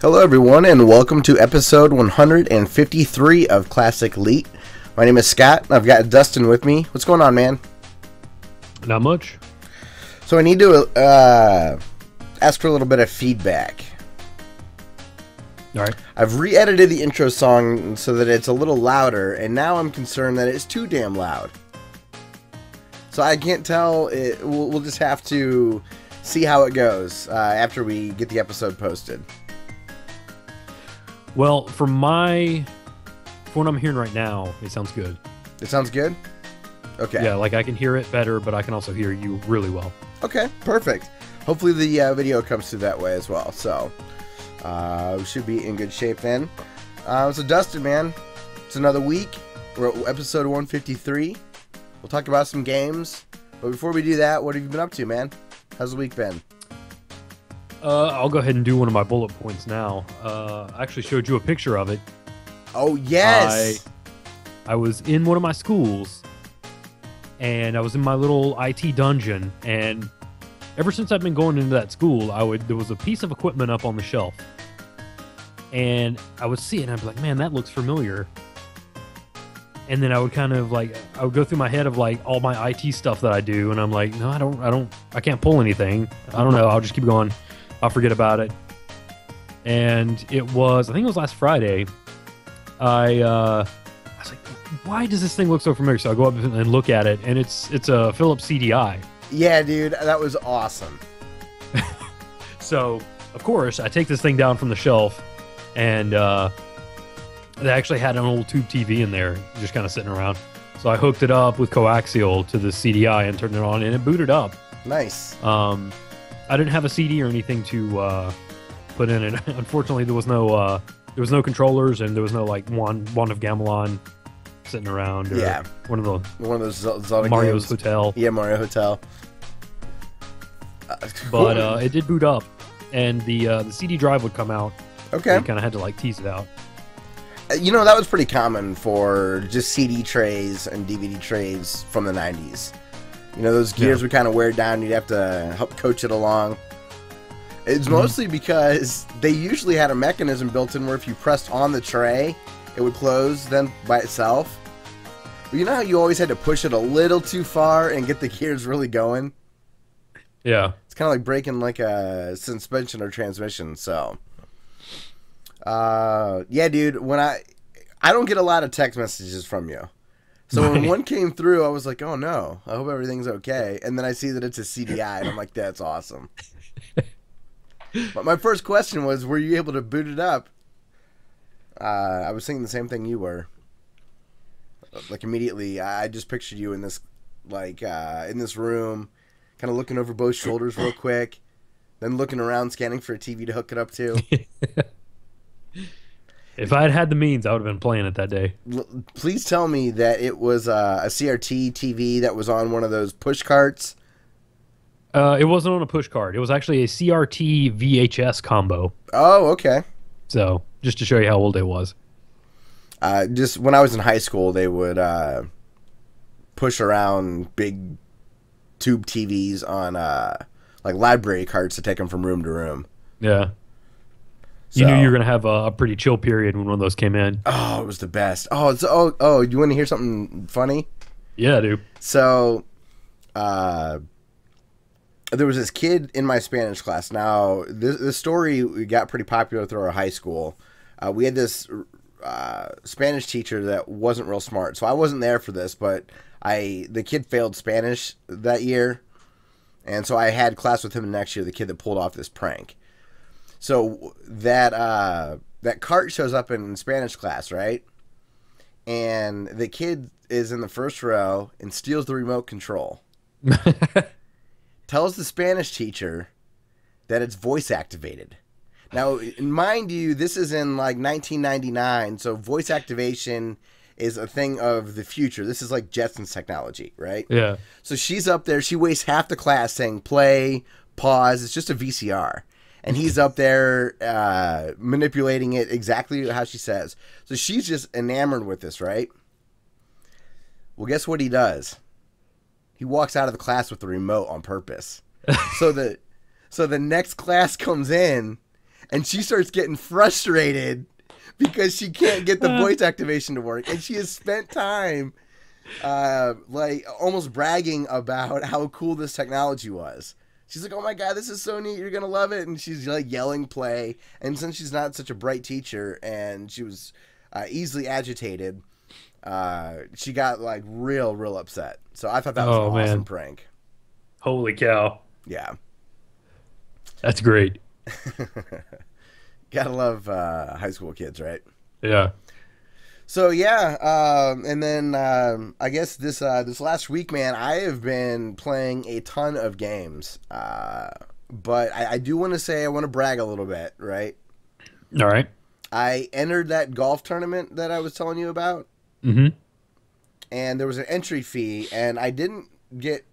Hello everyone and welcome to episode 153 of Classic Elite. My name is Scott and I've got Dustin with me. What's going on, man? Not much. So I need to ask for a little bit of feedback. Alright. I've re-edited the intro song so that it's a little louder, and now I'm concerned that it's too damn loud. So I can't tell. We'll just have to see how it goes after we get the episode posted. Well, from what I'm hearing right now, it sounds good. It sounds good? Okay. Yeah, like I can hear it better, but I can also hear you really well. Okay, perfect. Hopefully the video comes through that way as well. So we should be in good shape then. So Dustin, man, it's another week. We're at episode 153. We'll talk about some games. But before we do that, what have you been up to, man? How's the week been? I'll go ahead and do one of my bullet points now. I actually showed you a picture of it. Oh, yes! I was in one of my schools, and I was in my little IT dungeon, and ever since I've been going into that school, there was a piece of equipment up on the shelf, and I would see it, and I'd be like, man, that looks familiar. And then I would I would go through my head of like all my IT stuff that I do, and I'm like, no, I can't pull anything. I don't know. I'll just keep going. I'll forget about it. And I think it was last Friday. I was like, why does this thing look so familiar? So I go up and look at it, and it's a Philips CDI. Yeah, dude, that was awesome. So, of course, I take this thing down from the shelf, and they actually had an old tube TV in there, just kind of sitting around. So I hooked it up with coaxial to the CDI and turned it on, and it booted up. Nice. I didn't have a CD or anything to put in it. Unfortunately, there was no controllers, and there was no like wand of Gamelon sitting around. Or yeah, one of those Zelda Mario's games. Hotel. Yeah, Mario Hotel. But it did boot up, and the CD drive would come out. Okay. You kind of had to like tease it out. You know, that was pretty common for just CD trays and DVD trays from the 90s. You know, those gears would kind of wear down. You'd have to help coach it along. It's mostly because they usually had a mechanism built in where if you pressed on the tray, it would close then by itself. But you know how you always had to push it a little too far and get the gears really going? Yeah. It's kind of like breaking like a suspension or transmission, so... yeah, dude, when I don't get a lot of text messages from you. So when one came through, I was like, oh no, I hope everything's okay. And then I see that it's a CDI, and I'm like, that's awesome. But my first question was, were you able to boot it up? I was thinking the same thing you were. Like immediately, I just pictured you in this, like, in this room, kind of looking over both shoulders real quick, then looking around, scanning for a TV to hook it up to. If I had had the means, I would have been playing it that day. Please tell me that it was a CRT TV that was on one of those push carts. It wasn't on a push cart. It was actually a CRT VHS combo. Oh, okay. So, just to show you how old it was. Just when I was in high school, they would push around big tube TVs on like library carts to take them from room to room. Yeah. So, you knew you were going to have a pretty chill period when one of those came in. Oh, it was the best. Oh, you want to hear something funny? Yeah, dude. So, there was this kid in my Spanish class. Now, this story got pretty popular through our high school. We had this Spanish teacher that wasn't real smart. So I wasn't there for this, but the kid failed Spanish that year. And so I had class with him the next year, the kid that pulled off this prank. So that cart shows up in Spanish class, right? And the kid is in the first row and steals the remote control. Tells the Spanish teacher that it's voice activated. Now, mind you, this is in like 1999, so voice activation is a thing of the future. This is like Jetsons technology, right? Yeah. So she's up there. She wastes half the class saying play, pause. It's just a VCR. And he's up there manipulating it exactly how she says. So she's just enamored with this, right? Well, guess what he does? He walks out of the class with the remote on purpose. So the next class comes in, and she starts getting frustrated because she can't get the voice activation to work, and she has spent time like almost bragging about how cool this technology was. She's like, oh my God, this is so neat, you're gonna love it. And she's like yelling play, and since she's not such a bright teacher and she was easily agitated, she got like real upset. So I thought that was an awesome prank. Holy cow. Yeah. That's great. Gotta love high school kids, right? Yeah. So yeah, and then I guess this last week, man, I have been playing a ton of games. But I do want to say I want to brag a little bit, right? All right. I entered that golf tournament that I was telling you about. Mm-hmm. And there was an entry fee, and I didn't get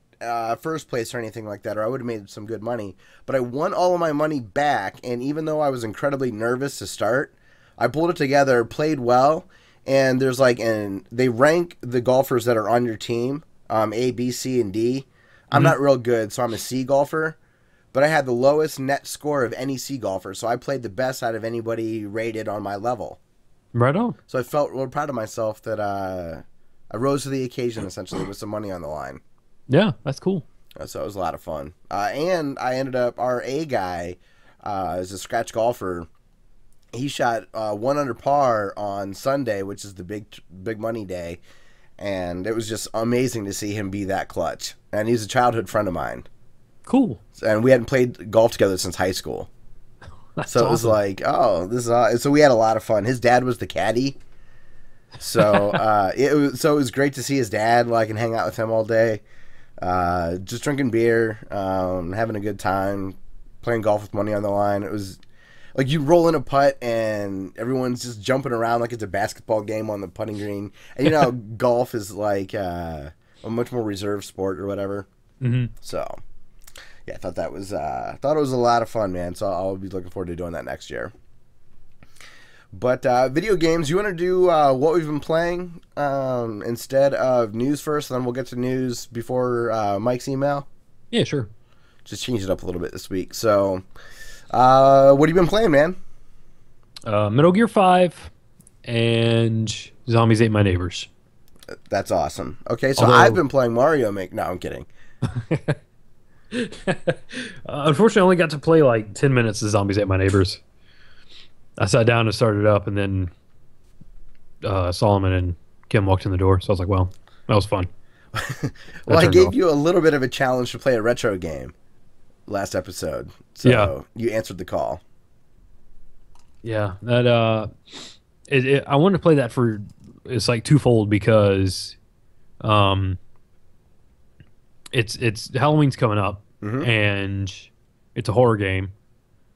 first place or anything like that, or I would have made some good money. But I won all of my money back, and even though I was incredibly nervous to start, I pulled it together, played well. And there's like, and they rank the golfers that are on your team, A, B, C, and D. I'm not real good, so I'm a C golfer. But I had the lowest net score of any C golfer, so I played the best out of anybody rated on my level. Right on. So I felt real proud of myself that I rose to the occasion, essentially, with some money on the line. Yeah, that's cool. So it was a lot of fun. And I ended up, our A guy is a scratch golfer. He shot 1 under par on Sunday, which is the big money day, and it was just amazing to see him be that clutch. And he's a childhood friend of mine. Cool. And we hadn't played golf together since high school. That's so awesome. It was like, oh, this is so we had a lot of fun. His dad was the caddy, so it was great to see his dad. Like, and hang out with him all day, just drinking beer, having a good time, playing golf with money on the line. It was. Like, you roll in a putt, and everyone's just jumping around like it's a basketball game on the putting green. And you know how golf is like a much more reserved sport or whatever. Mm-hmm. So, yeah, I thought that was thought it was a lot of fun, man. So I'll be looking forward to doing that next year. But video games, you want to do what we've been playing instead of news first, and then we'll get to news before Mike's email? Yeah, sure. Just change it up a little bit this week. So... what have you been playing, man? Metal Gear 5 and Zombies Ate My Neighbors. That's awesome. Okay, so I've been playing Mario Maker. No, I'm kidding. Unfortunately, I only got to play like 10 minutes of Zombies Ate My Neighbors. I sat down and started up, and then Solomon and Kim walked in the door, so I was like, well, that was fun. Well, I gave you a little bit of a challenge to play a retro game last episode, so you answered the call. Yeah, that I wanted to play that for, it's like twofold because it's Halloween's coming up, and it's a horror game.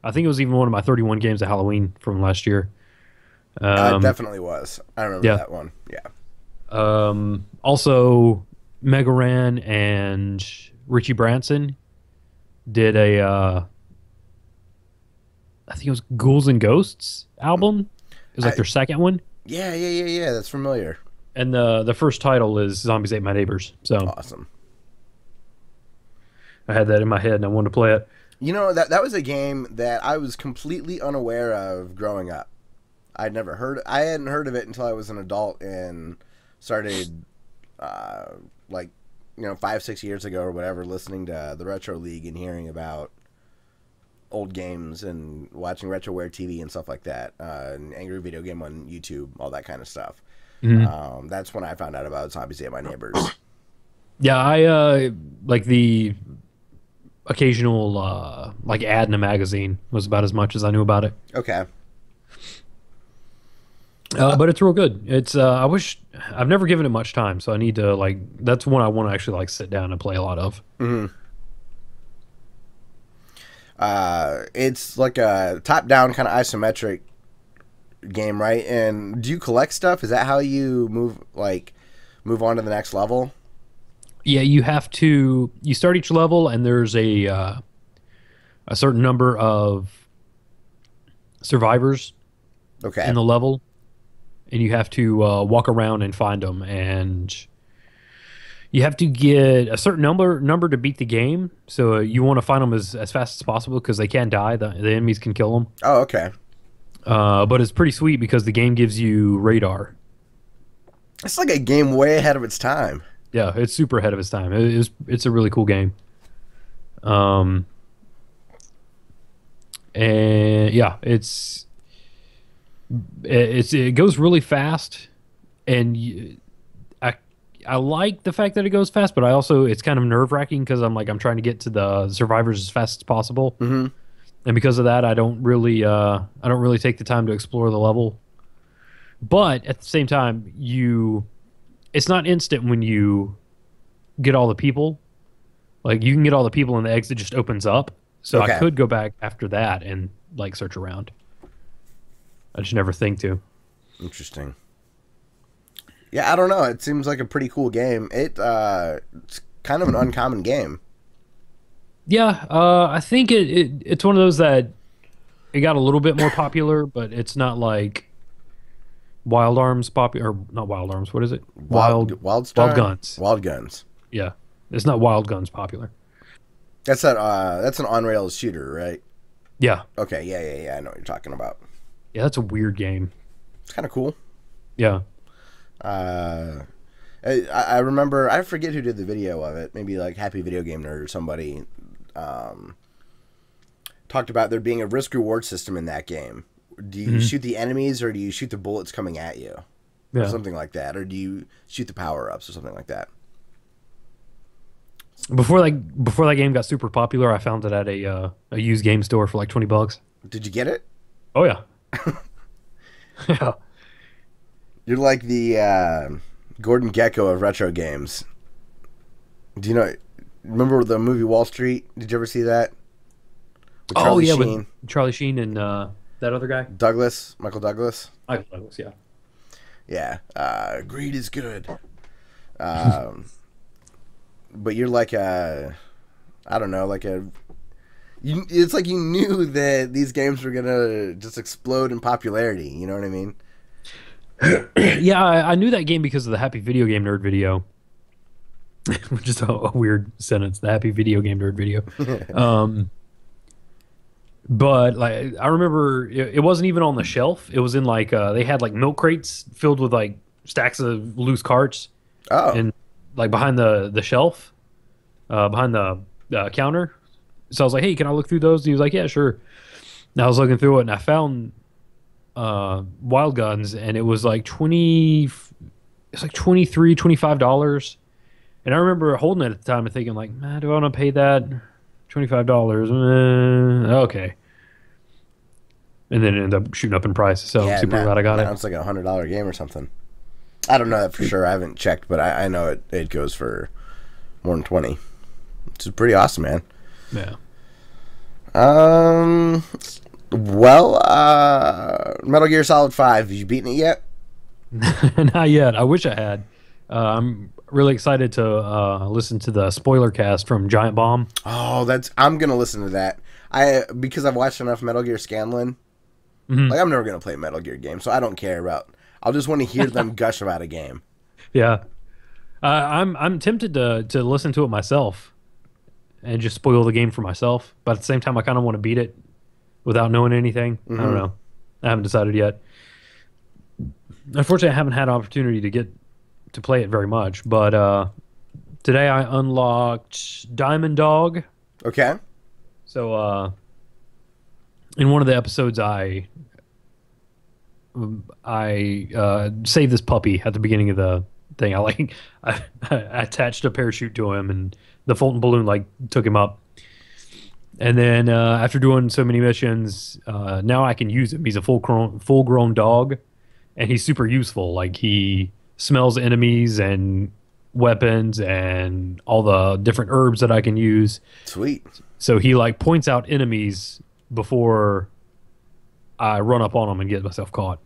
I think it was even one of my 31 games of Halloween from last year. It definitely was. I remember that one. Yeah. Also, Mega Ran and Richie Branson did a I think it was Ghouls and Ghosts album. It was like their second one. Yeah. That's familiar. And the first title is Zombies Ate My Neighbors. So awesome. I had that in my head and I wanted to play it. You know, that was a game that I was completely unaware of growing up. I hadn't heard of it until I was an adult and started 5-6 years ago or whatever, listening to the Retro League and hearing about old games and watching RetroWare TV and stuff like that, and Angry Video Game on YouTube, all that kind of stuff. That's when I found out about Zombies Ate My Neighbors. Yeah, I like the occasional ad in a magazine was about as much as I knew about it. Okay. But it's real good. It's I've never given it much time, so I need to that's one I want to actually sit down and play a lot of. It's like a top-down kind of isometric game, right? And do you collect stuff? Is that how you move on to the next level? Yeah, you start each level, and there's a certain number of survivors in the level, and you have to walk around and find them. And You have to get a certain number to beat the game. So you want to find them as fast as possible because they can die. The enemies can kill them. Oh, okay. But it's pretty sweet because the game gives you radar. It's like a game way ahead of its time. Yeah, it's super ahead of its time. It's a really cool game. And yeah, it goes really fast, and I like the fact that it goes fast, but it's kind of nerve-wracking because I'm trying to get to the survivors as fast as possible. Mm-hmm. And because of that, I don't really take the time to explore the level. But at the same time, it's not instant when you get all the people. Like, you can get all the people and the exit just opens up. So Okay. I could go back after that and like search around. I just never think to. Interesting. Yeah, I don't know. It seems like a pretty cool game. It's kind of an uncommon game. Yeah, I think it's one of those that it got a little bit more popular, but it's not like Wild Arms popular, or not Wild Arms. What is it? Wild Guns. Wild Guns. Yeah, it's not Wild Guns popular. That's an on rails shooter, right? Yeah, Okay, yeah. I know what you're talking about. yeah, that's a weird game. It's kind of cool. Yeah, I remember, I forget who did the video of it. Maybe like Happy Video Game Nerd or somebody talked about there being a risk reward system in that game. Do you shoot the enemies or do you shoot the bullets coming at you? Or yeah. something like that. Or do you shoot the power ups or something like that? Before that game got super popular, I found it at a used game store for like $20. Did you get it? Oh yeah, yeah. You're like the Gordon Gekko of retro games. Do you know? Remember the movie Wall Street? Did you ever see that? With Charlie Sheen, with Charlie Sheen and that other guy, Michael Douglas. Michael Douglas. Yeah. Yeah, greed is good. But you're like I don't know, it's like you knew that these games were gonna just explode in popularity. You know what I mean? Yeah, I knew that game because of the Happy Video Game Nerd video, which is a weird sentence. The Happy Video Game Nerd video. But like, I remember it wasn't even on the shelf. It was in like they had like milk crates filled with like stacks of loose carts, Oh, and like behind the shelf, behind the counter. So I was like, "Hey, can I look through those?" And he was like, "Yeah, sure." And I was looking through it, and I found Wild Guns, and it was like $25. And I remember holding it at the time and thinking like, "Man, do I want to pay that $25? Okay." And then it ended up shooting up in price, so I'm super glad I got it. It's like $100 game or something. I don't know that for sure. I haven't checked, but I know it goes for more than 20. Which is pretty awesome, man. Yeah. Metal Gear Solid 5. Have you beaten it yet? Not yet. I wish I had. I'm really excited to listen to the spoiler cast from Giant Bomb. Oh, I'm gonna listen to that. Because I've watched enough Metal Gear Scanlan. Mhm. Like, I'm never gonna play a Metal Gear game, so I don't care about. I'll just want to hear them gush about a game. Yeah. I'm tempted to listen to it myself and just spoil the game for myself, but at the same time, I kind of want to beat it without knowing anything. I don't know. I haven't decided yet. Unfortunately, I haven't had an opportunity to get to play it very much, but today I unlocked Diamond Dog. Okay. So in one of the episodes, I saved this puppy at the beginning of the thing. I attached a parachute to him, and the Fulton balloon like took him up. And then after doing so many missions, now I can use him. He's a full grown dog, and he's super useful. Like, he smells enemies and weapons and all the different herbs that I can use. Sweet. So he like points out enemies before I run up on them and get myself caught.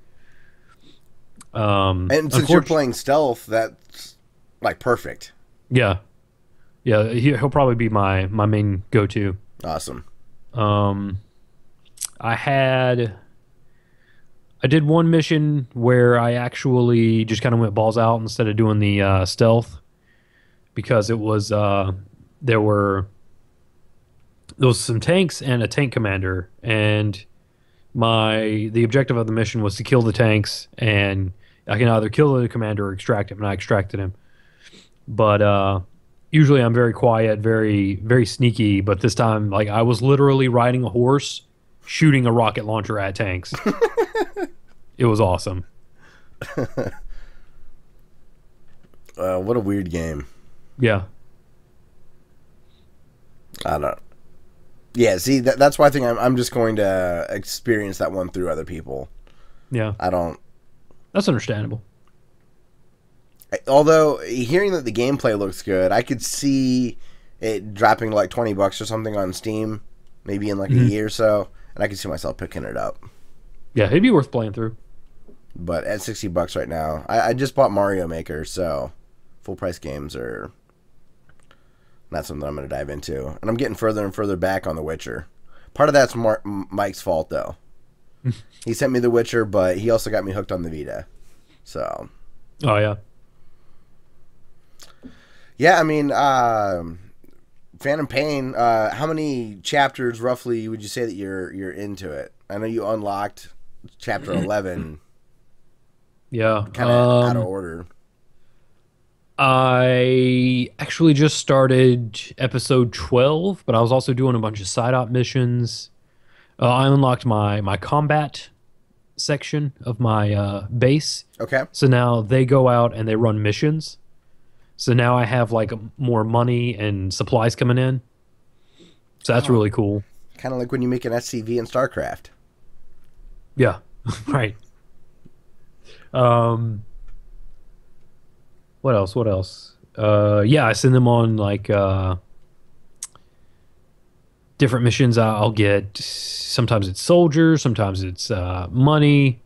And since you're playing stealth, that's like perfect. Yeah, he'll probably be my main go-to. Awesome. I did one mission where I actually just kind of went balls out instead of doing the stealth, because it was there was some tanks and a tank commander, and the objective of the mission was to kill the tanks, and I can either kill the commander or extract him, and I extracted him. But usually I'm very quiet, very very sneaky, but this time like I was literally riding a horse shooting a rocket launcher at tanks. It was awesome. What a weird game. Yeah. I don't. Yeah, see, that's why I think I'm just going to experience that one through other people. Yeah. I don't. That's understandable. Although hearing that the gameplay looks good, I could see it dropping like $20 or something on Steam, maybe in like a year or so, and I could see myself picking it up. Yeah, it'd be worth playing through. But at $60 right now, I just bought Mario Maker, so full price games are not something I'm going to dive into. And I'm getting further and further back on The Witcher. Part of that's Mike's fault, though. He sent me The Witcher, but he also got me hooked on the Vita. So. Oh yeah. Yeah, I mean, Phantom Pain. How many chapters roughly would you say that you're into it? I know you unlocked chapter 11. Yeah. Kind of out of order. I actually just started episode 12, but I was also doing a bunch of side op missions. I unlocked my combat section of my base. Okay. So now they go out and they run missions. So now I have like more money and supplies coming in. So that's really cool. Kind of like when you make an SCV in Starcraft. Yeah, right. What else? What else? Yeah, I send them on like different missions. I'll get. Sometimes it's soldiers, sometimes it's money,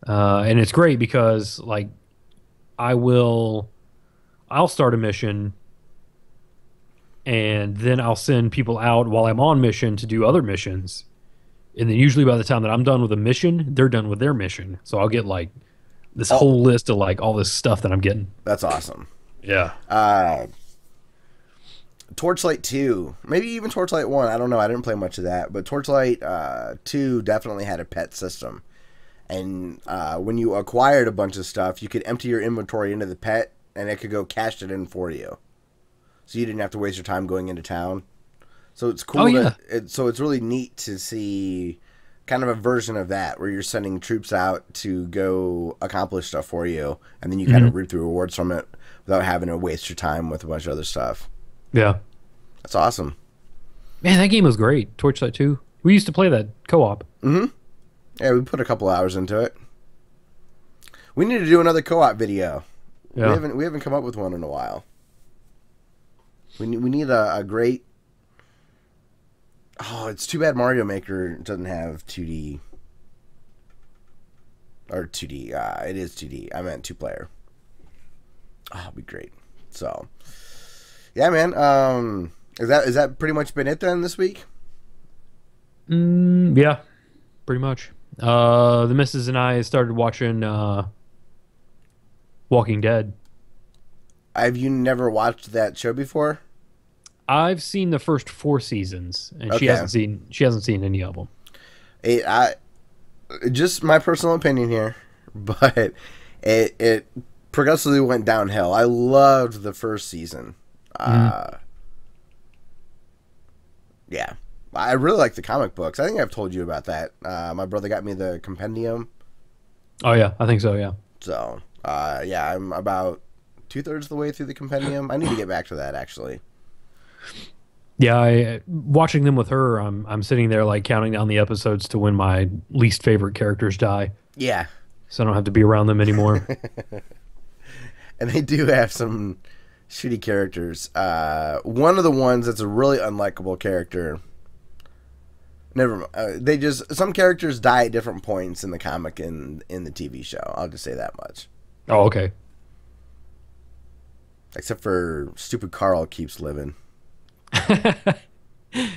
and it's great because like I'll start a mission, and then I'll send people out while I'm on mission to do other missions, and then usually by the time that I'm done with a mission, they're done with their mission. So I'll get like this whole list of like all this stuff that I'm getting. That's awesome. Yeah. Torchlight 2, maybe even Torchlight 1. I don't know. I didn't play much of that, but Torchlight 2 definitely had a pet system. And when you acquired a bunch of stuff, you could empty your inventory into the pet, and it could go cash it in for you. So you didn't have to waste your time going into town. So it's cool. Oh, yeah. So it's really neat to see kind of a version of that where you're sending troops out to go accomplish stuff for you, and then you kind of reap the rewards from it without having to waste your time with a bunch of other stuff. Yeah. That's awesome. Man, that game was great. Torchlight 2. We used to play that co-op. Mm-hmm. Yeah, we put a couple hours into it. We need to do another co-op video. Yeah. We haven't come up with one in a while. We need a great. Oh, it's too bad Mario Maker doesn't have 2D. Or 2D. It is 2D. I meant 2-player. Oh, it'd be great. So, yeah, man. Is that pretty much been it then this week? Yeah, pretty much. The missus and I started watching Walking Dead. Have you never watched that show before? I've seen the first 4 seasons, and Okay. she hasn't seen any of them. Just my personal opinion here, but it progressively went downhill. I loved the first season. Yeah. I really like the comic books. I think I've told you about that. My brother got me the compendium. Oh yeah, I think so. Yeah. So, yeah, I'm about 2/3 of the way through the compendium. I need to get back to that, actually. Yeah, watching them with her, I'm sitting there like counting down the episodes to when my least favorite characters die. Yeah. So I don't have to be around them anymore. And they do have some shitty characters. One of the ones that's a really unlikable character. Never mind. Some characters die at different points in the comic and in the TV show. I'll just say that much. Oh, okay. Except for stupid Carl keeps living.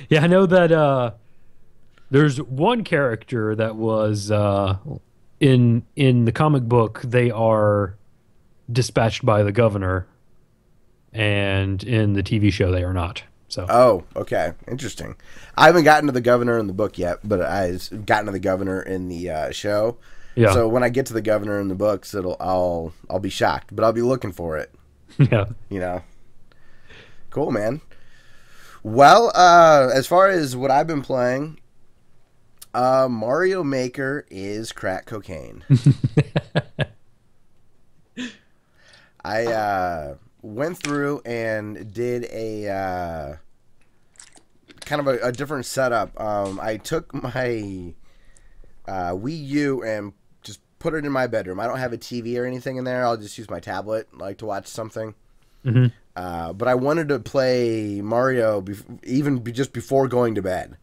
Yeah, I know that there's one character that was in the comic book. They are dispatched by the governor and in the TV show they are not. So Oh, okay, interesting. I haven't gotten to the governor in the book yet, but I've gotten to the governor in the show. yeah, So when I get to the governor in the books, I'll be shocked, but I'll be looking for it. yeah. You know, cool, man. Well, as far as what I've been playing, Mario Maker is crack cocaine. I went through and did a kind of a different setup. I took my Wii U and just put it in my bedroom. I don't have a TV or anything in there. I'll just use my tablet, like to watch something. Hmm. But I wanted to play Mario just before going to bed.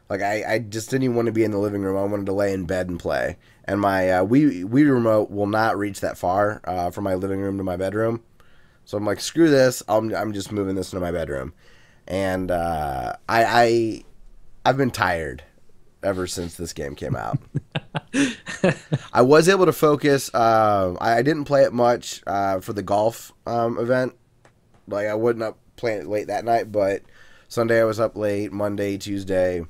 Like I just didn't even want to be in the living room. I wanted to lay in bed and play. And my Wii remote will not reach that far from my living room to my bedroom. So I'm like, screw this. I'm just moving this into my bedroom. And I've been tired ever since this game came out. I was able to focus. I didn't play it much for the golf event. Like I wasn't up playing it late that night, but Sunday I was up late. Monday, Tuesday.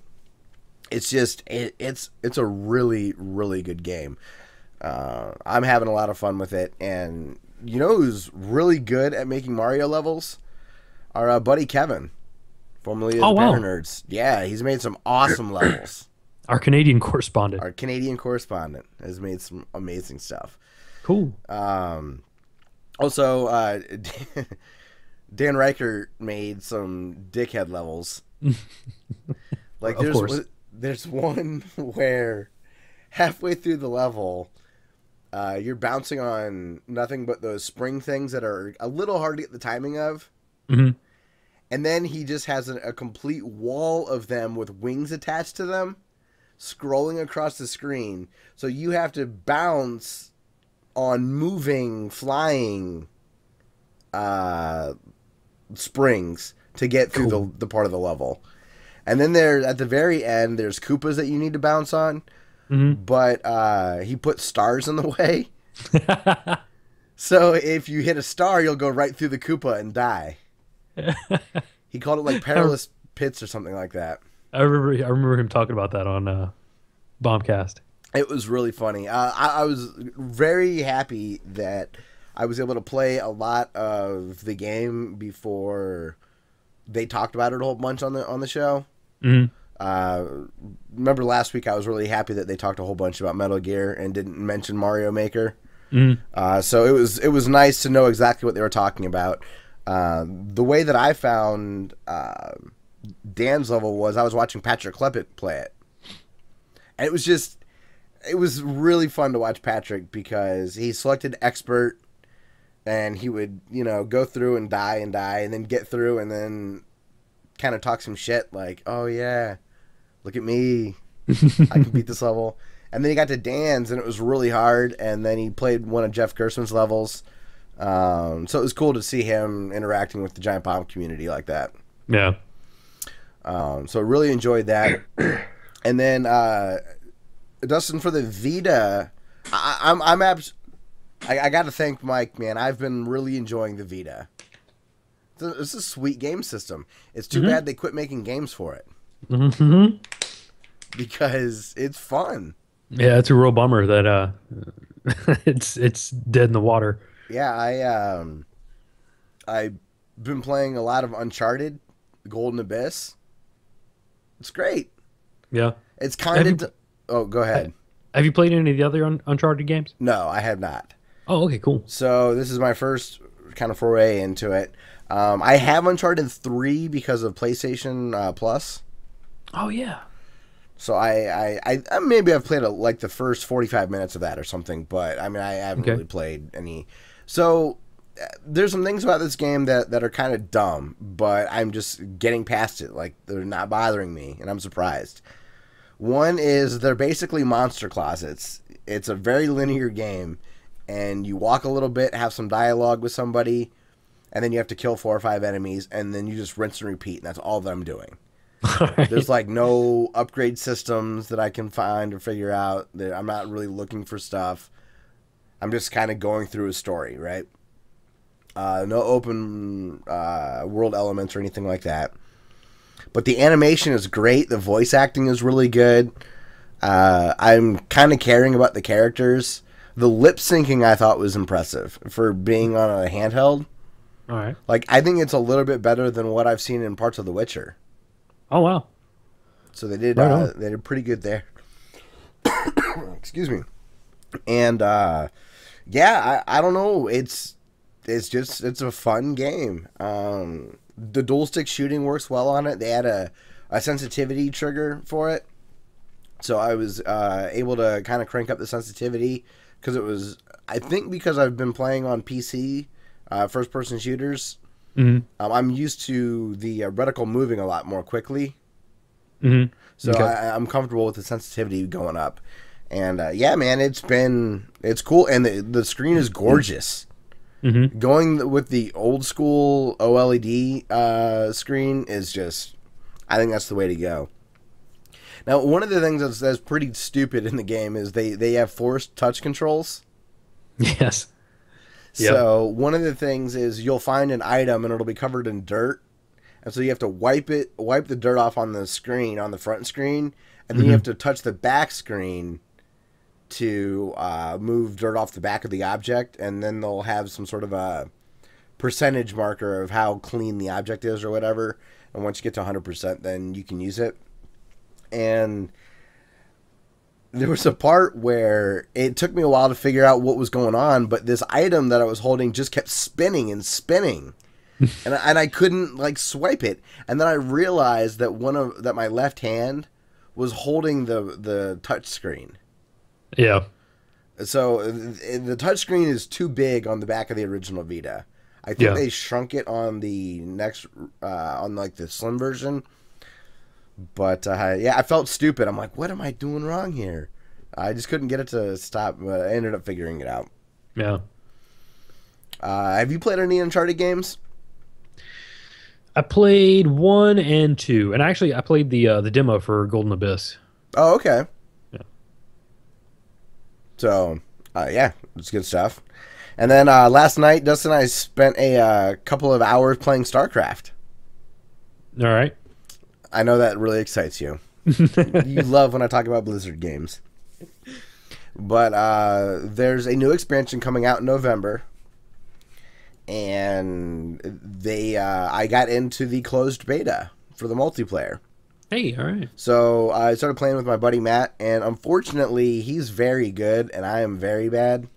It's just it's a really, really good game. I'm having a lot of fun with it, and you know who's really good at making Mario levels? Our buddy Kevin, formerly of wow. Banner Nerds. Yeah, he's made some awesome levels. Our Canadian correspondent. Our Canadian correspondent has made some amazing stuff. Cool. Also, Dan Riker made some dickhead levels. Like Of course. there's one where halfway through the level, you're bouncing on nothing but those spring things that are a little hard to get the timing of. Hmm. And then he just has a complete wall of them with wings attached to them, scrolling across the screen. So you have to bounce on moving, flying springs to get through Cool. the part of the level. And then at the very end, there's Koopas that you need to bounce on. Hmm. But he put stars in the way. So if you hit a star, you'll go right through the Koopa and die. He called it like perilous pits or something like that. I remember him talking about that on Bombcast. It was really funny. I was very happy that I was able to play a lot of the game before they talked about it a whole bunch on the show. Hmm. Remember last week I was really happy that they talked a whole bunch about Metal Gear and didn't mention Mario Maker. Hmm. So it was nice to know exactly what they were talking about. The way that I found Dan's level was I was watching Patrick Klepek play it. And it was really fun to watch Patrick because he selected expert and he would, go through and die and then get through and then kind of talk some shit like, oh yeah, look at me. I can beat this level. And then he got to Dan's and it was really hard. And then he played one of Jeff Gersman's levels. So it was cool to see him interacting with the Giant Bomb community like that. Yeah. So really enjoyed that. And then Dustin, for the Vita, I got to thank Mike, man. I've been really enjoying the Vita. It's a sweet game system. It's too bad they quit making games for it. Hmm. Because it's fun. Yeah, it's a real bummer that it's dead in the water. Yeah, I've been playing a lot of Uncharted, Golden Abyss. It's great. Yeah. It's kind of... Oh, go ahead. Have you played any of the other Uncharted games? No, I have not. Oh, okay, cool. So this is my first kind of foray into it. I have Uncharted 3 because of PlayStation Plus. Oh, yeah. So I maybe I've played like the first 45 minutes of that or something, but I mean I haven't really played any. So there's some things about this game that are kind of dumb, but I'm just getting past it. Like they're not bothering me, and I'm surprised. One is they're basically monster closets. It's a very linear game, and you walk a little bit, have some dialogue with somebody, and then you have to kill 4 or 5 enemies, and then you just rinse and repeat, and that's all that I'm doing. Right. There's like no upgrade systems that I can find or figure out. I'm not really looking for stuff. I'm just kind of going through a story, right? No open world elements or anything like that. But the animation is great. The voice acting is really good. I'm kind of caring about the characters. The lip syncing I thought was impressive for being on a handheld. All right. Like, I think it's a little bit better than what I've seen in parts of The Witcher. Oh wow. So they did they did pretty good there. Excuse me. And yeah, I don't know. It's a fun game. The dual stick shooting works well on it. They had a sensitivity trigger for it, so I was able to kind of crank up the sensitivity because it was. I think because I've been playing on PC, first person shooters. Mm-hmm. I'm used to the reticle moving a lot more quickly. Mm-hmm. So Okay. I'm comfortable with the sensitivity going up. And yeah, man, it's cool, and the screen is gorgeous. Mm-hmm. Going with the old school OLED screen is just, I think that's the way to go. Now, one of the things that's pretty stupid in the game is they have forced touch controls. Yes. So one of the things is you'll find an item and it'll be covered in dirt, and so you have to wipe the dirt off on the screen, on the front screen, and then you have to touch the back screen to move dirt off the back of the object, and then they'll have some sort of a percentage marker of how clean the object is or whatever. And once you get to 100%, then you can use it. And there was a part where it took me a while to figure out what was going on, but this item that I was holding just kept spinning and spinning. and I couldn't like swipe it. And then I realized that that my left hand was holding the touch screen. Yeah. So the touchscreen is too big on the back of the original Vita. I think they shrunk it on the next, on like the slim version. But yeah, I felt stupid. I'm like, what am I doing wrong here? I just couldn't get it to stop, but I ended up figuring it out. Yeah. Have you played any Uncharted games? I played 1 and 2, and actually I played the demo for Golden Abyss. Oh, okay. Yeah. So, yeah, it's good stuff. And then last night, Dustin and I spent a couple of hours playing Starcraft. All right. I know that really excites you. You love when I talk about Blizzard games. But there's a new expansion coming out in November. And I got into the closed beta for the multiplayer. Hey, all right. So I started playing with my buddy Matt, and unfortunately, he's very good, and I am very bad.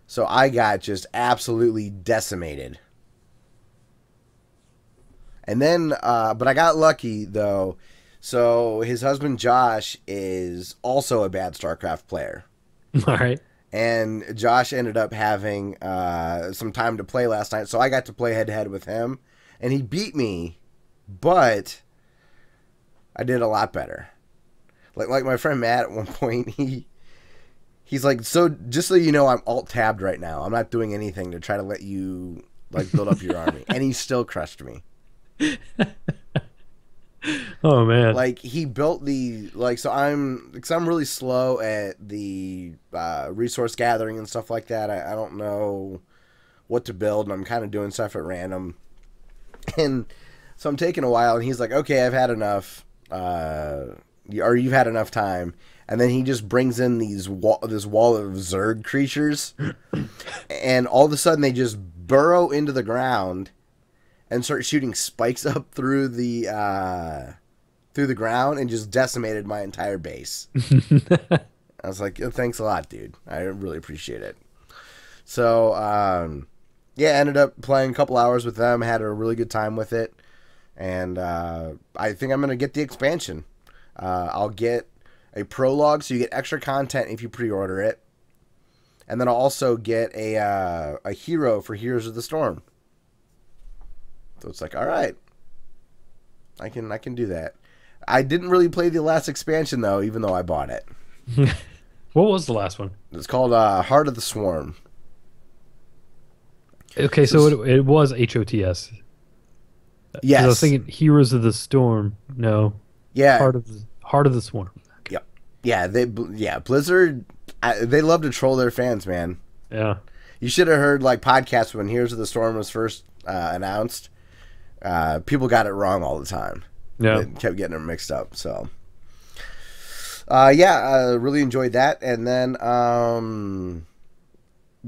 So I got just absolutely decimated. And then, but I got lucky, though. So his husband Josh is also a bad StarCraft player. All right. And Josh ended up having some time to play last night, so I got to play head-to-head with him. And he beat me, but I did a lot better. Like my friend Matt at one point, he's like, so just so you know, I'm alt-tabbed right now. I'm not doing anything to try to let you like build up your army. And he still crushed me. Oh man! Like he built so I'm really slow at the resource gathering and stuff like that. I don't know what to build, and I'm kind of doing stuff at random. And so I'm taking a while, and he's like, "Okay, I've had enough, or you've had enough time." And then he just brings in this wall of Zerg creatures, and all of a sudden they just burrow into the ground and start shooting spikes up through the ground and just decimated my entire base. I was like, thanks a lot, dude. I really appreciate it. So, yeah, ended up playing a couple hours with them, had a really good time with it, and I think I'm going to get the expansion. I'll get a prologue, so you get extra content if you pre-order it, and then I'll also get a hero for Heroes of the Storm. So it's like, all right, I can do that. I didn't really play the last expansion though, even though I bought it. What was the last one? It's called Heart of the Swarm. Okay, so it was HOTS. Yes. I was thinking Heroes of the Storm. No. Yeah. Heart of the Swarm. Okay. Yeah. Blizzard. They love to troll their fans, man. Yeah. You should have heard like podcasts when Heroes of the Storm was first announced. People got it wrong all the time. Yeah. They kept getting them mixed up. So, really enjoyed that. And then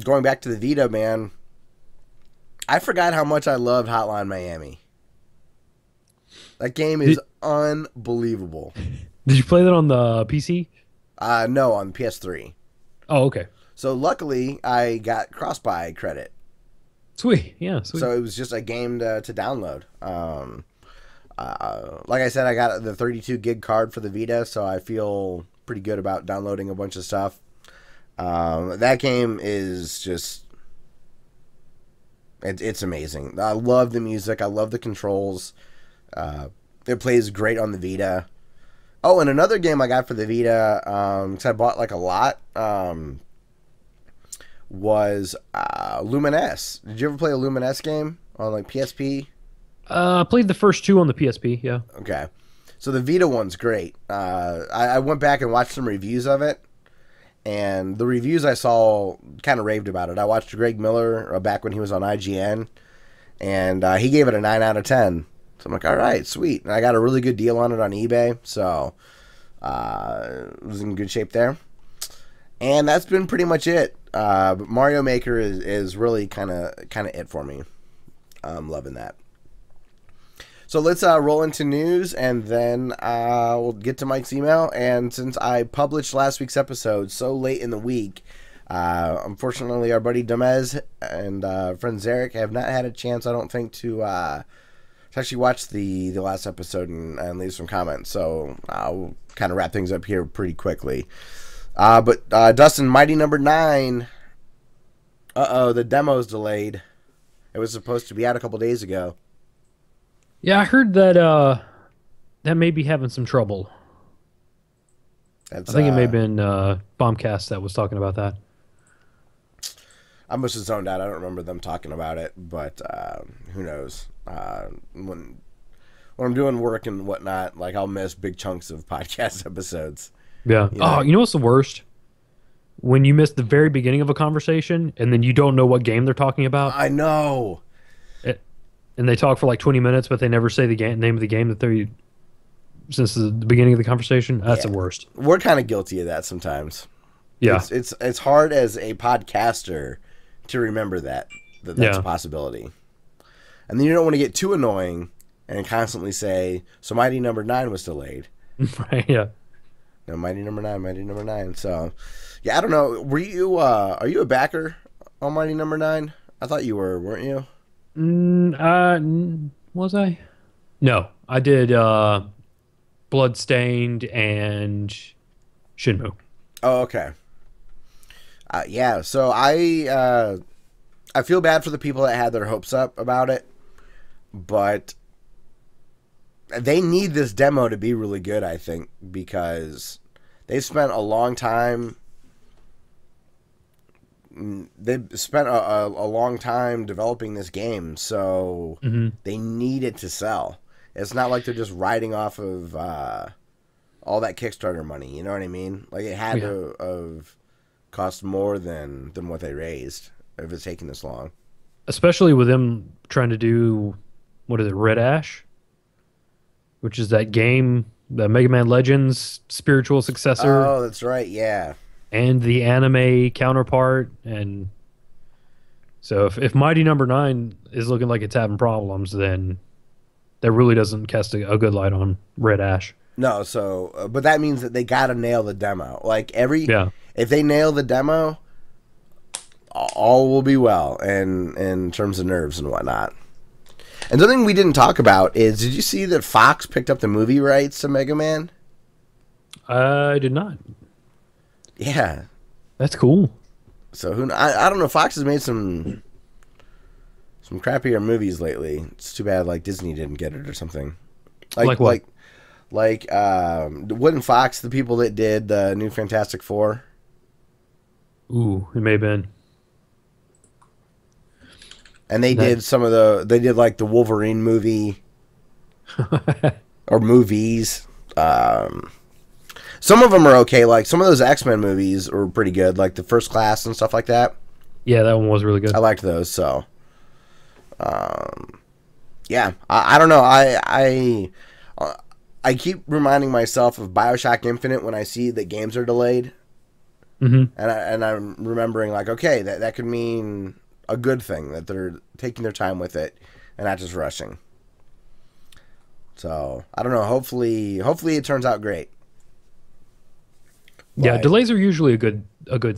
going back to the Vita, man, I forgot how much I loved Hotline Miami. That game is unbelievable. Did you play that on the PC? No, on PS3. Oh, okay. So luckily, I got cross-buy credit. Sweet, yeah, sweet. So it was just a game to download. Like I said, I got the 32 gig card for the Vita, so I feel pretty good about downloading a bunch of stuff. That game is just... It's amazing. I love the music. I love the controls. It plays great on the Vita. Oh, and another game I got for the Vita, because I bought like a lot, was Luminous. Did you ever play a Luminous game on like PSP? I played the first two on the PSP, yeah. Okay. So the Vita one's great. I went back and watched some reviews of it, and the reviews I saw kind of raved about it. I watched Greg Miller back when he was on IGN, and he gave it a 9 out of 10. So I'm like, all right, sweet. And I got a really good deal on it on eBay, so it was in good shape there. And that's been pretty much it. But Mario Maker is really kind of it for me. I'm loving that. So let's roll into news, and then we'll get to Mike's email. And since I published last week's episode so late in the week, unfortunately our buddy Demez and friend Zarek have not had a chance, I don't think, to actually watch the last episode and leave some comments. So I'll kind of wrap things up here pretty quickly. But Dustin, Mighty Number 9. The demo's delayed. It was supposed to be out a couple days ago. Yeah, I heard that that may be having some trouble. I think it may have been Bombcast that was talking about that. I must have zoned out. I don't remember them talking about it, but who knows? When I'm doing work and whatnot, like I'll miss big chunks of podcast episodes. Yeah. You know? Oh, you know what's the worst? When you miss the very beginning of a conversation and then you don't know what game they're talking about. I know. And they talk for like 20 minutes, but they never say the name of the game that they're since the beginning of the conversation. That's the worst. We're kind of guilty of that sometimes. Yeah. It's hard as a podcaster to remember that's a possibility. And then you don't want to get too annoying and constantly say, so Mighty Number 9 was delayed. Right, yeah. No, Mighty Number 9, Mighty Number 9. So, yeah, I don't know. Were you, are you a backer on Mighty Number 9? I thought you were, weren't you? Was I? No, I did Bloodstained and Shenmue. Oh, okay. Yeah, so I feel bad for the people that had their hopes up about it, but they need this demo to be really good, I think, because they spent a long time. They've spent a long time developing this game, so they need it to sell. It's not like they're just riding off of all that Kickstarter money. You know what I mean? Like it had to have cost more than what they raised if it's taking this long. Especially with them trying to do, what is it, Red Ash? Which is that game, the Mega Man Legends spiritual successor. Oh, that's right, yeah. And the anime counterpart. And so if Mighty Number 9 is looking like it's having problems, then that really doesn't cast a good light on Red Ash. No, so, but that means that they got to nail the demo. Like if they nail the demo, all will be well in terms of nerves and whatnot. And something we didn't talk about is, did you see that Fox picked up the movie rights to Mega Man? I did not. Yeah. That's cool. So I don't know. Fox has made some crappier movies lately. It's too bad like Disney didn't get it or something. Like what? Wasn't Fox the people that did the new Fantastic Four? Ooh, it may have been. And they did like the Wolverine movie or movies. Some of them are okay. Like some of those X-Men movies were pretty good, like the First Class and stuff like that. Yeah, that one was really good. I liked those. So, yeah, I don't know. I keep reminding myself of BioShock Infinite when I see that games are delayed, Hmm. and I'm remembering like, okay, that could mean a good thing that they're taking their time with it and not just rushing. So I don't know. Hopefully it turns out great. Yeah, But delays are usually a good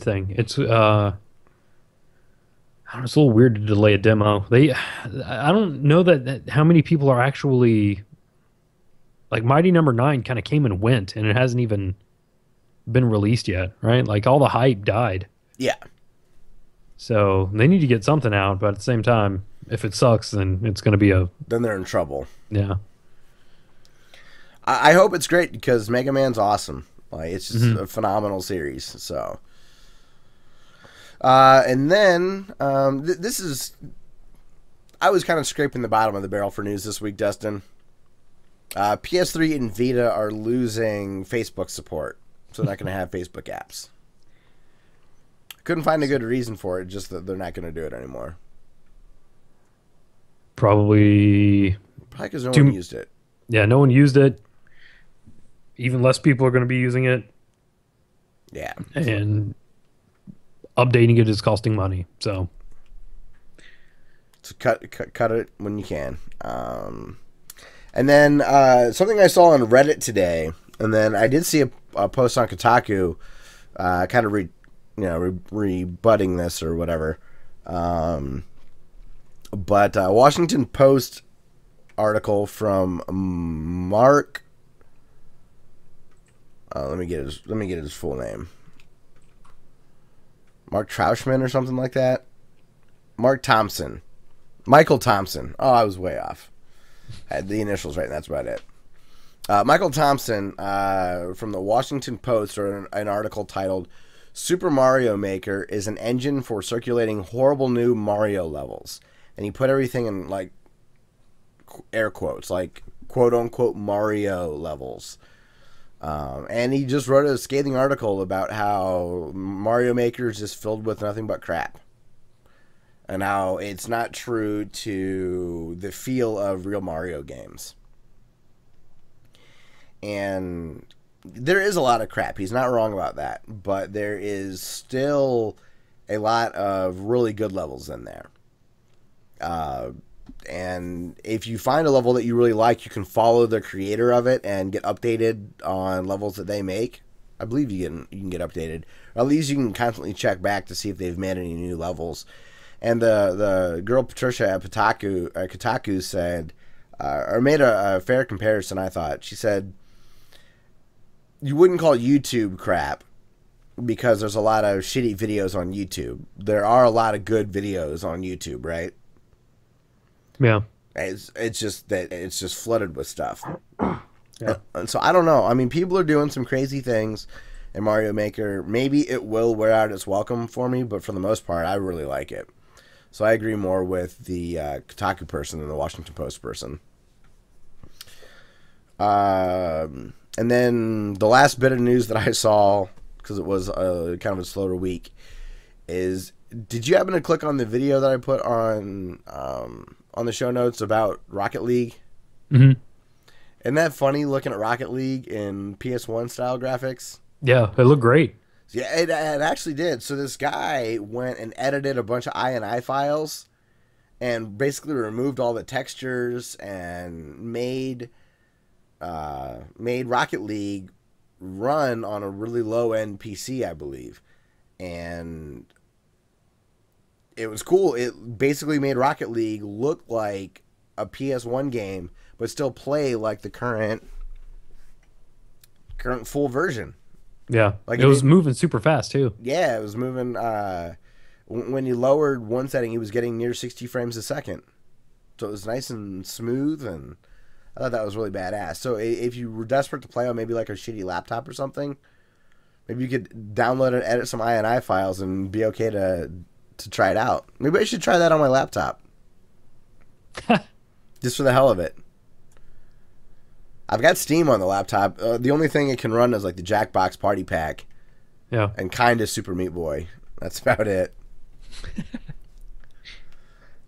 thing. It's I don't know, it's a little weird to delay a demo. I don't know that how many people are actually like Mighty Number Nine kind of came and went, and it hasn't even been released yet, right? Like all the hype died. yeah, So they need to get something out, but at the same time, if it sucks, then it's going to be a then they're in trouble. yeah. I hope it's great because Mega Man's awesome. Like it's just Mhm. a phenomenal series. So, and then this is I was kind of scraping the bottom of the barrel for news this week, Dustin. PS3 and Vita are losing Facebook support, so they're not going to have Facebook apps. Couldn't find a good reason for it, just that they're not going to do it anymore. Probably Probably because no Too- one used it. yeah, no one used it. Even less people are going to be using it, Yeah. and updating it is costing money. So So cut it when you can. And then something I saw on Reddit today, and then I did see a post on Kotaku, kind of rebutting this or whatever. But Washington Post article from Mark. Let me get his full name. Mark Trauschman or something like that. Mark Thompson. Michael Thompson. Oh, I was way off. I had the initials right, and that's about it. Michael Thompson from the Washington Post wrote an article titled Super Mario Maker is an engine for circulating horrible new Mario levels. And he put everything in, like, air quotes, like, quote-unquote Mario levels. And he just wrote a scathing article about how Mario Maker is just filled with nothing but crap. And how it's not true to the feel of real Mario games. And there is a lot of crap. He's not wrong about that. But there is still a lot of really good levels in there. And if you find a level that you really like, you can follow the creator of it and get updated on levels that they make. I believe you can get updated. Or at least you can constantly check back to see if they've made any new levels. And the girl Patricia at Kotaku said, or made a fair comparison, I thought. She said, you wouldn't call YouTube crap because there's a lot of shitty videos on YouTube. There are a lot of good videos on YouTube, right? yeah, It's just that it's just flooded with stuff. yeah. And so I don't know. I mean, people are doing some crazy things in Mario Maker. Maybe it will wear out its welcome for me, but for the most part, I really like it. So I agree more with the Kotaku person than the Washington Post person. And then the last bit of news that I saw, because it was kind of a slower week, is did you happen to click on the video that I put on the show notes about Rocket League? Hmm. Isn't that funny looking at Rocket League in PS1 style graphics? Yeah, it looked great. Yeah, it actually did. So this guy went and edited a bunch of INI files and basically removed all the textures and made Rocket League run on a really low end PC, I believe. And it was cool. It basically made Rocket League look like a PS1 game, but still play like the current full version. Yeah, Like it was moving super fast too. Yeah, it was moving. When you lowered one setting, he was getting near 60 frames a second. So it was nice and smooth, and I thought that was really badass. So if you were desperate to play on maybe like a shitty laptop or something, maybe you could download and edit some INI files and be okay to try it out. Maybe I should try that on my laptop. Just for the hell of it. I've got Steam on the laptop. The only thing it can run is like the Jackbox Party Pack. Yeah, And kind of Super Meat Boy. That's about it.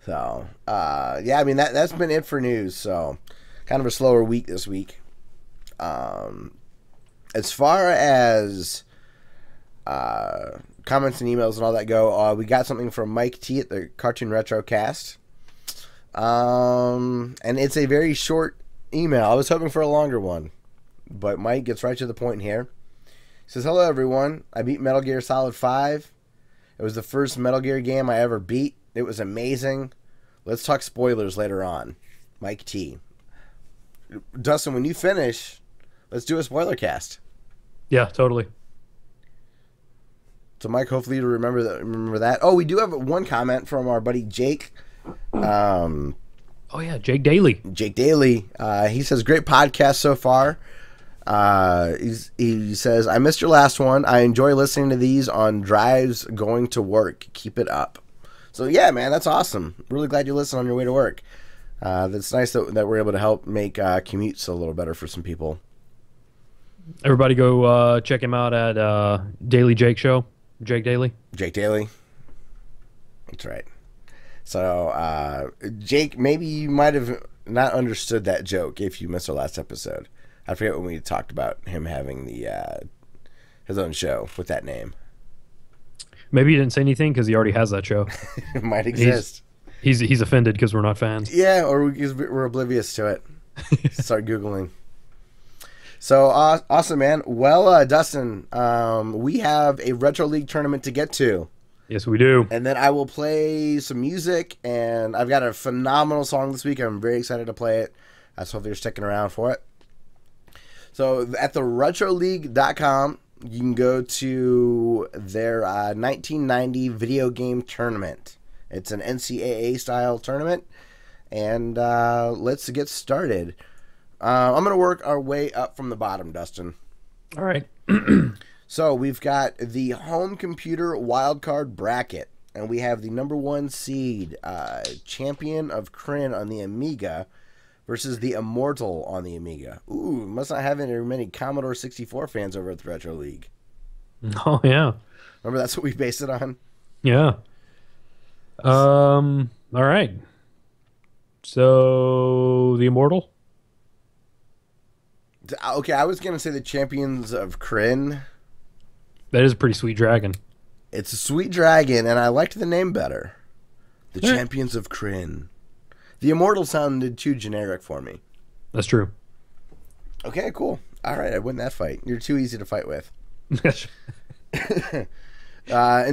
So, yeah, I mean, that's been it for news. So, kind of a slower week this week. As far as comments and emails and all that go, we got something from Mike T at the Cartoon Retro Cast. And it's a very short email. I was hoping for a longer one, but Mike gets right to the point here. He says, "Hello, everyone. I beat Metal Gear Solid 5. It was the first Metal Gear game I ever beat. It was amazing. Let's talk spoilers later on." Mike T. Dustin, when you finish, let's do a spoiler cast. Yeah, totally. So, Mike, hopefully you remember that. Oh, we do have one comment from our buddy Jake. Oh, yeah, Jake Daly. Jake Daly. He says, "Great podcast so far." He says, "I missed your last one. I enjoy listening to these on drives going to work. Keep it up." So, yeah, man, that's awesome. Really glad you listen on your way to work. That's nice that we're able to help make commutes a little better for some people. Everybody go check him out at Daily Jake Show. Jake Daly. Jake Daly. That's right. So, Jake, maybe you might have not understood that joke if you missed our last episode. I forget when we talked about him having his own show with that name. Maybe he didn't say anything because he already has that show. It might exist. He's offended because we're not fans. Yeah, or we're oblivious to it. Start Googling. So, awesome, man. Well, Dustin, we have a Retro League tournament to get to. Yes, we do. And then I will play some music, and I've got a phenomenal song this week. I'm very excited to play it. So hopefully you're sticking around for it. So at the retroleague.com, you can go to their 1990 video game tournament. It's an NCAA-style tournament, and let's get started. I'm going to work our way up from the bottom, Dustin. All right. So we've got the home computer wildcard bracket, and we have the number 1 seed, Champion of Kryn on the Amiga versus the Immortal on the Amiga. Ooh, must not have very many Commodore 64 fans over at the Retro League. Oh, yeah. Remember, that's what we based it on? Yeah. All right. So, the Immortal? Okay, I was going to say the Champions of Kryn. That is a pretty sweet dragon. It's a sweet dragon, and I liked the name better. The Yeah. Champions of Kryn. The Immortal sounded too generic for me. That's true. Okay, cool. All right, I win that fight. You're too easy to fight with. In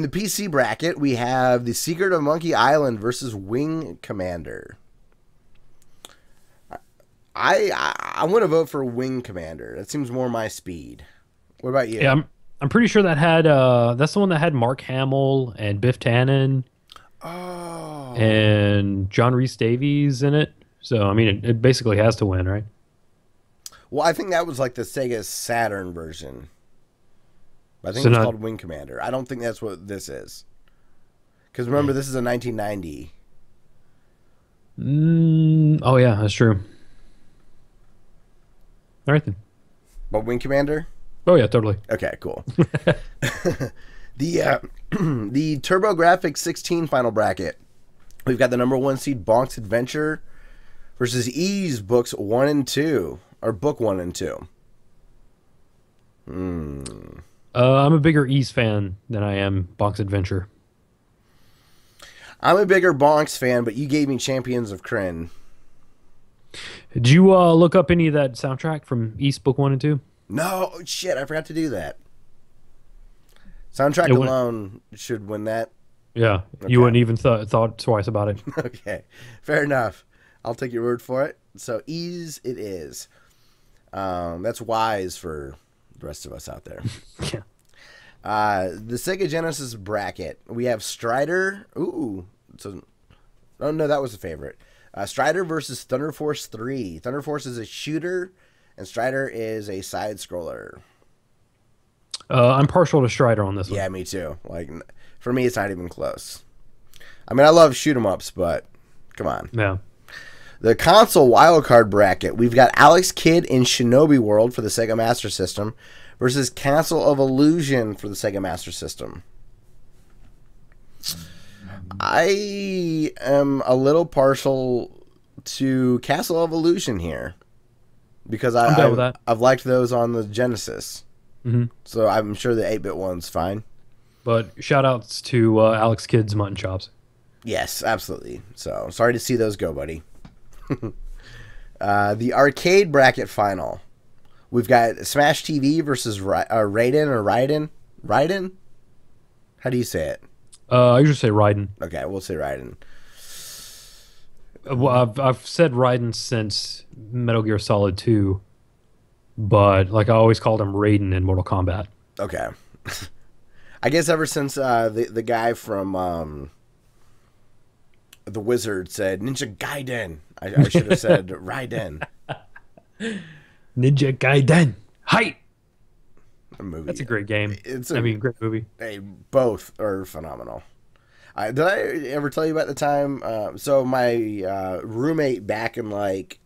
the PC bracket, we have The Secret of Monkey Island versus Wing Commander. I want to vote for Wing Commander. That seems more my speed. What about you? Yeah, I'm pretty sure that had that's the one that had Mark Hamill and Biff Tannen. Oh. And John Rhys Davies in it. So I mean, it basically has to win, right? Well, I think that was like the Sega Saturn version. I think So it's not- called Wing Commander. I don't think that's what this is. Because remember, this is a 1990. Oh yeah, that's true. All right then. But Wing Commander? Oh yeah, totally. Okay, cool. The TurboGrafx 16 final bracket. We've got the number 1 seed Bonk's Adventure versus E's books 1 and 2, or book 1 and 2. I'm a bigger Ease fan than I am Bonk's Adventure. I'm a bigger Bonks fan, but you gave me Champions of Kryn. Did you look up any of that soundtrack from East Book 1 and 2? No, shit, I forgot to do that. Soundtrack It went- alone should win that. Yeah, Okay. you wouldn't even thought twice about it. Okay, fair enough. I'll take your word for it. So, Ease it is. That's wise for the rest of us out there. Yeah. The Sega Genesis bracket. We have Strider. Ooh. So, oh, no, that was a favorite. Strider versus Thunder Force 3. Thunder Force is a shooter, and Strider is a side-scroller. I'm partial to Strider on this one. Yeah, me too. Like, for me, it's not even close. I mean, I love shoot-'em-ups, but come on. Yeah. The console wildcard bracket. We've got Alex Kidd in Shinobi World for the Sega Master System versus Castle of Illusion for the Sega Master System. I am a little partial to Castle Evolution here because I'm down with that. I've liked those on the Genesis, Hmm. so I'm sure the 8-bit one's fine. But shout outs to Alex Kidd's Mutton Chops. Yes, absolutely. So sorry to see those go, buddy. The arcade bracket final. We've got Smash TV versus Raiden. How do you say it? I usually say Raiden. Okay, we'll say Raiden. Well, I've said Raiden since Metal Gear Solid 2, but like I always called him Raiden in Mortal Kombat. Okay. I guess ever since the guy from the Wizard said Ninja Gaiden, I should have said Raiden. Ninja Gaiden. Hi. A movie. That's a great game. Great movie. Both are phenomenal. Did I ever tell you about the time? So my roommate back in like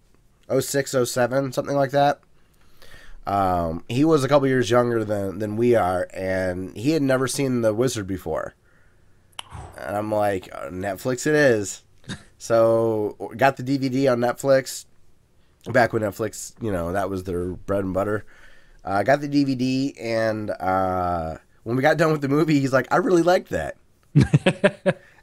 06, 07, something like that. He was a couple years younger than we are, and he had never seen The Wizard before. And I'm like, Netflix it is. So got the DVD on Netflix. Back when Netflix, that was their bread and butter. Got the DVD, and when we got done with the movie, he's like, I really liked that.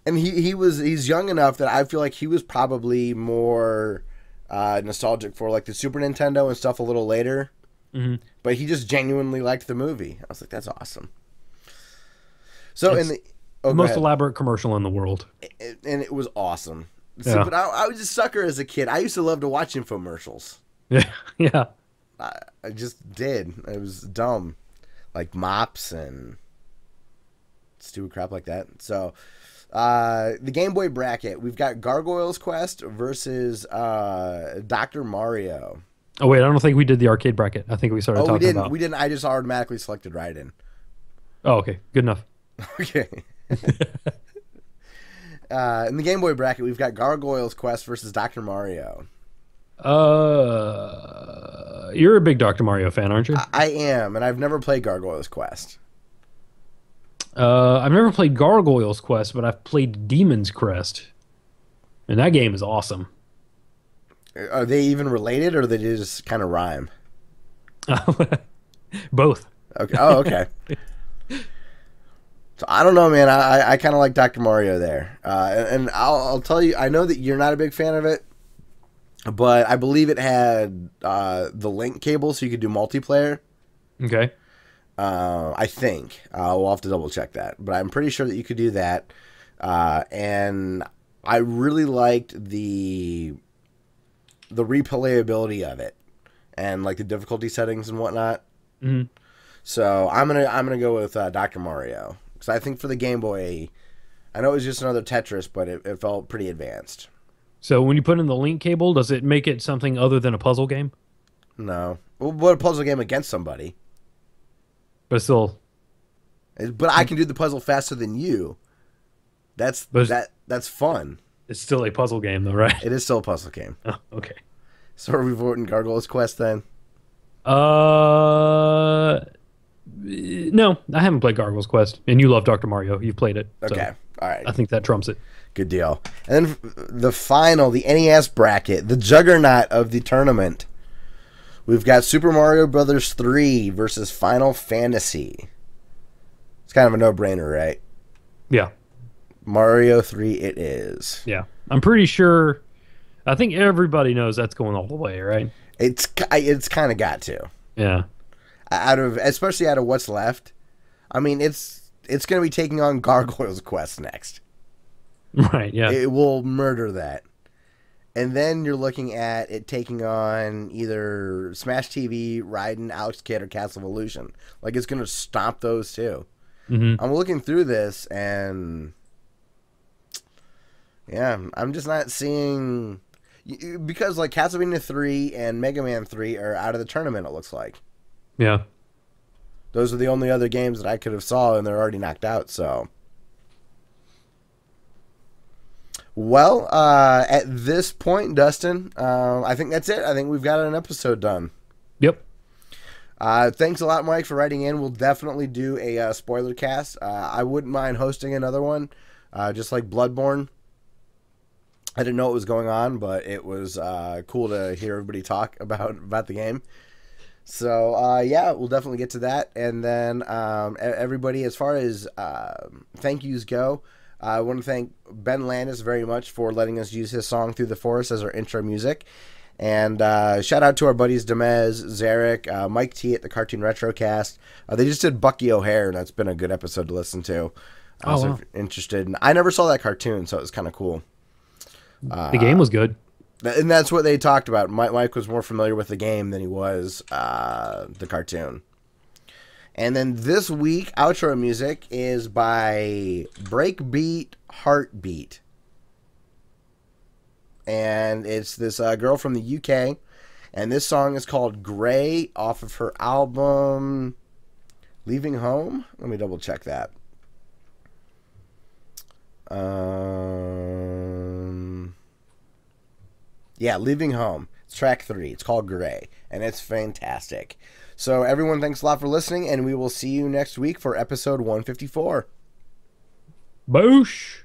And he's young enough that I feel like he was probably more nostalgic for like the Super Nintendo and stuff a little later. Mm-hmm. But he just genuinely liked the movie. I was like, that's awesome. So it's the most elaborate commercial in the world. And it was awesome. So, but I was a sucker as a kid. I used to love to watch infomercials. Yeah. Yeah. I just did. It was dumb. Like mops and stupid crap like that. So, the Game Boy bracket, we've got Gargoyle's Quest versus Dr. Mario. Oh, wait, I don't think we did the arcade bracket. I think we started talking about... We didn't. I just automatically selected Raiden. Oh, okay. Good enough. Okay. In the Game Boy bracket, we've got Gargoyle's Quest versus Dr. Mario. You're a big Dr. Mario fan, aren't you? I am, and I've never played Gargoyle's Quest. I've never played Gargoyle's Quest, but I've played Demon's Crest. And that game is awesome. Are they even related, or they just kind of rhyme? Both. Okay. Oh, okay. So I don't know, man. I kind of like Dr. Mario there. And I'll tell you, I know that you're not a big fan of it, but I believe it had the link cable so you could do multiplayer. Okay. I think. We'll have to double check that. But I'm pretty sure that you could do that. And I really liked the replayability of it and like the difficulty settings and whatnot. Mm-hmm. So I'm gonna go with Dr. Mario because I think for the Game Boy, I know it was just another Tetris, but it felt pretty advanced. So when you put in the link cable, does it make it something other than a puzzle game? No, well, what a puzzle game against somebody. But still, but I can do the puzzle faster than you. That's fun. It's still a puzzle game, though, right? It is still a puzzle game. Oh, okay. So are we voting Gargoyle's Quest then? No, I haven't played Gargoyle's Quest, and you love Dr. Mario. You've played it. Okay, so all right. I think that trumps it. Good deal. And then the final, the NES bracket, the juggernaut of the tournament. We've got Super Mario Brothers 3 versus Final Fantasy. It's kind of a no-brainer, right? Yeah. Mario 3 it is. Yeah. I'm pretty sure... I think everybody knows that's going all the way, right? It's kind of got to. Yeah. Especially out of what's left. I mean, it's going to be taking on Gargoyle's Quest next. Right, yeah. It will murder that. And then you're looking at it taking on either Smash TV, Raiden, Alex Kidd, or Castle Evolution. Like, it's going to stomp those two. Mm-hmm. I'm looking through this, and... yeah, I'm just not seeing... because, like, Castlevania 3 and Mega Man 3 are out of the tournament, it looks like. Yeah. Those are the only other games that I could have saw, and they're already knocked out, so... well, at this point, Dustin, I think that's it. I think we've got an episode done. Yep. Thanks a lot, Mike, for writing in. We'll definitely do a spoiler cast. I wouldn't mind hosting another one. just like Bloodborne. I didn't know what was going on, but it was cool to hear everybody talk about the game. So, yeah, we'll definitely get to that. And then everybody, as far as thank yous go, I want to thank Ben Landis very much for letting us use his song Through the Forest as our intro music. And shout out to our buddies Demez, Zarek, Mike T at the Cartoon Retrocast. They just did Bucky O'Hare, and that's been a good episode to listen to. Oh, So wow. if you're interested. I never saw that cartoon, so it was kind of cool. The game was good. And that's what they talked about. Mike was more familiar with the game than he was the cartoon. And then this week, outro music is by Breakbeat Heartbeat. And it's this girl from the UK. And this song is called Grey off of her album Leaving Home. Let me double check that. Yeah, Leaving Home. It's track 3. It's called Grey. And it's fantastic. So everyone, thanks a lot for listening. And we will see you next week for episode 154. Boosh!